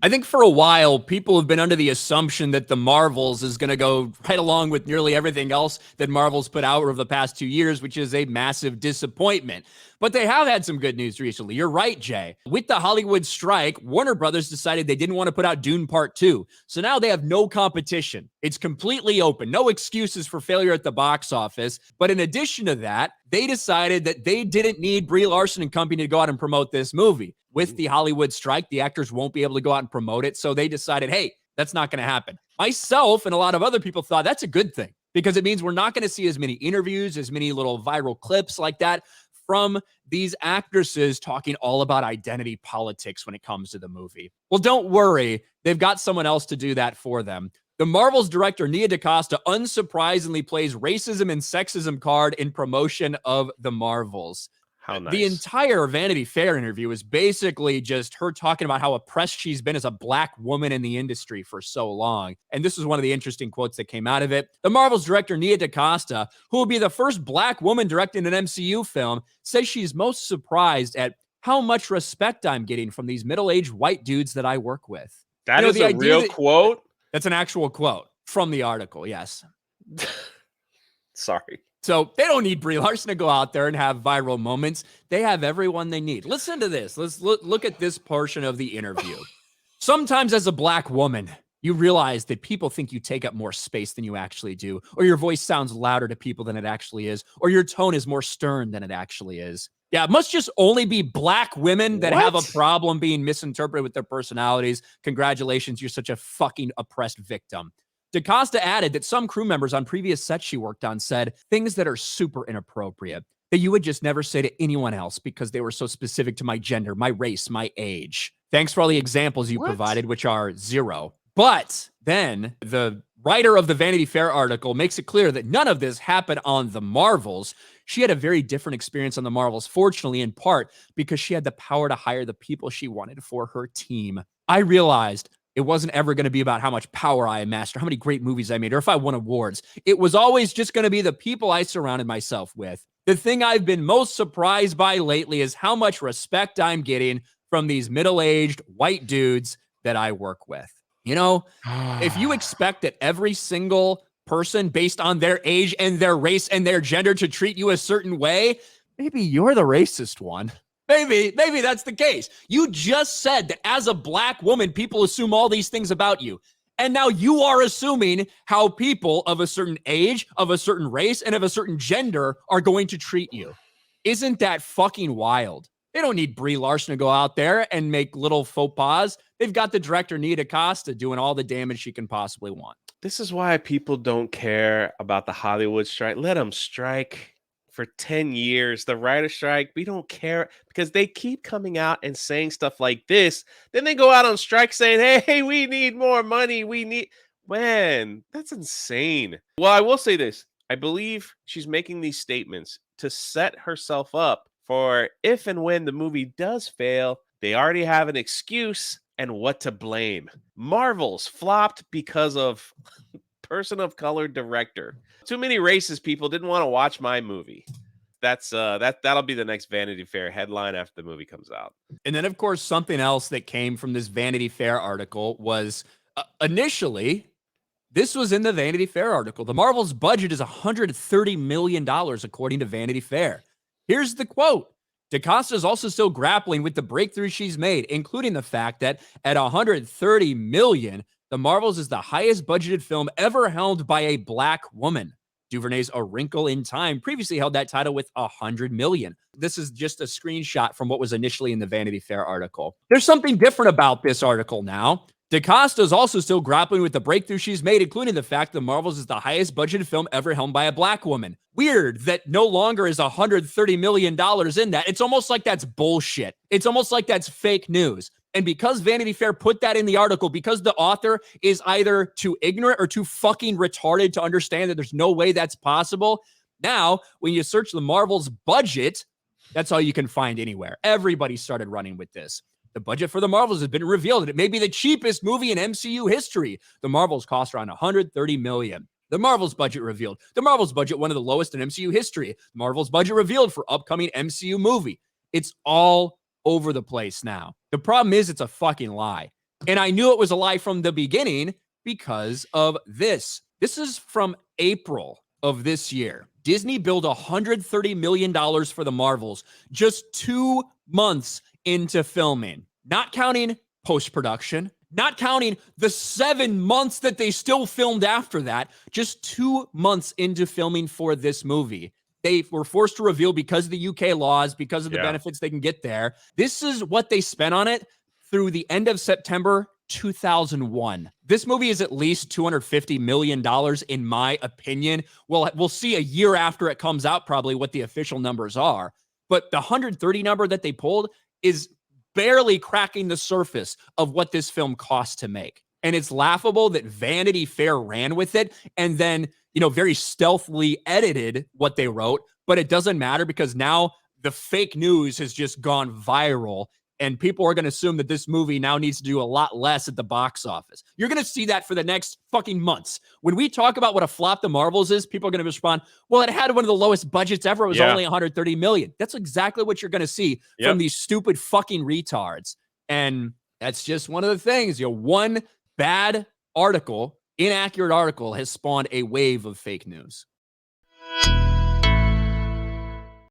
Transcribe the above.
I think for a while, people have been under the assumption that the Marvels is going to go right along with nearly everything else that Marvel's put out over the past 2 years, which is a massive disappointment. But they have had some good news recently. You're right, Jay. With the Hollywood strike, Warner Brothers decided they didn't want to put out Dune Part 2. So now they have no competition. It's completely open. No excuses for failure at the box office. But in addition to that, they decided that they didn't need Brie Larson and company to go out and promote this movie. With the Hollywood strike, the actors won't be able to go out and promote it. So they decided, hey, that's not going to happen. Myself and a lot of other people thought that's a good thing because it means we're not going to see as many interviews, as many little viral clips like that from these actresses talking all about identity politics when it comes to the movie. Well, don't worry. They've got someone else to do that for them. The Marvels director, Nia DaCosta, unsurprisingly plays racism and sexism card in promotion of the Marvels. How nice. The entire Vanity Fair interview is basically just her talking about how oppressed she's been as a black woman in the industry for so long. And this is one of the interesting quotes that came out of it. The Marvels director, Nia DaCosta, who will be the first black woman directing an MCU film, says she's most surprised at how much respect I'm getting from these middle-aged white dudes that I work with. That is a real quote? That's an actual quote from the article, yes. Sorry. So they don't need Brie Larson to go out there and have viral moments. They have everyone they need. Listen to this. Let's look at this portion of the interview. Sometimes as a black woman, you realize that people think you take up more space than you actually do, or your voice sounds louder to people than it actually is, or your tone is more stern than it actually is. Yeah, it must just only be black women that have a problem being misinterpreted with their personalities. Congratulations, you're such a fucking oppressed victim. DaCosta added that some crew members on previous sets she worked on said things that are super inappropriate that you would just never say to anyone else because they were so specific to my gender, my race, my age. Thanks for all the examples you provided, which are zero. But then the writer of the Vanity Fair article makes it clear that none of this happened on the Marvels. She had a very different experience on the Marvels, fortunately, in part because she had the power to hire the people she wanted for her team. I realized it wasn't ever going to be about how much power I amassed or how many great movies I made or if I won awards. It was always just going to be the people I surrounded myself with. The thing I've been most surprised by lately is how much respect I'm getting from these middle-aged white dudes that I work with. You know, if you expect that every single person based on their age and their race and their gender to treat you a certain way, maybe you're the racist one. Maybe that's the case. You just said that as a black woman, people assume all these things about you. And now you are assuming how people of a certain age, of a certain race, and of a certain gender are going to treat you. Isn't that fucking wild? They don't need Brie Larson to go out there and make little faux pas. They've got the director, Nia DaCosta, doing all the damage she can possibly want. This is why people don't care about the Hollywood strike. Let them strike. For 10 years, the writer strike, we don't care because they keep coming out and saying stuff like this. Then they go out on strike saying, hey, we need more money. When? That's insane. Well, I will say this. I believe she's making these statements to set herself up for if and when the movie does fail, they already have an excuse and what to blame. Marvel's flopped because of person of color director. Too many racist people didn't want to watch my movie. That'll be the next Vanity Fair headline after the movie comes out. And then, of course, something else that came from this Vanity Fair article was initially, this was in the Vanity Fair article. The Marvel's budget is $130 million, according to Vanity Fair. Here's the quote. DaCosta is also still grappling with the breakthrough she's made, including the fact that at $130 million, The Marvels is the highest budgeted film ever held by a black woman. DuVernay's A Wrinkle in Time previously held that title with $100 million. This is just a screenshot from what was initially in the Vanity Fair article. There's something different about this article now. DaCosta is also still grappling with the breakthrough she's made, including the fact that Marvels is the highest budgeted film ever held by a black woman. Weird that no longer is $130 million in that. It's almost like that's bullshit. It's almost like that's fake news. And because Vanity Fair put that in the article, because the author is either too ignorant or too fucking retarded to understand that there's no way that's possible, now when you search the Marvel's budget, that's all you can find anywhere. Everybody started running with this. The budget for the Marvels has been revealed, and it may be the cheapest movie in MCU history. The Marvels cost around $130 million. The Marvels budget revealed. The Marvels budget, one of the lowest in MCU history. The Marvels budget revealed for upcoming MCU movie. It's all over the place now. The problem is it's a fucking lie. And I knew it was a lie from the beginning because of this. This is from April of this year. Disney billed $130 million for the Marvels just 2 months into filming, not counting post-production, not counting the 7 months that they still filmed after that, just 2 months into filming for this movie. They were forced to reveal because of the UK laws, because of the benefits they can get there. This is what they spent on it through the end of September 2001. This movie is at least $250 million, in my opinion. We'll see a year after it comes out probably what the official numbers are. But the 130 number that they pulled is barely cracking the surface of what this film cost to make. And it's laughable that Vanity Fair ran with it and then, very stealthily edited what they wrote. But it doesn't matter because now the fake news has just gone viral. And people are going to assume that this movie now needs to do a lot less at the box office. You're going to see that for the next fucking months. When we talk about what a flop the Marvels is, people are going to respond, well, it had one of the lowest budgets ever. It was only $130 million. That's exactly what you're going to see from these stupid fucking retards. And that's just one of the things. One bad article, inaccurate article, has spawned a wave of fake news.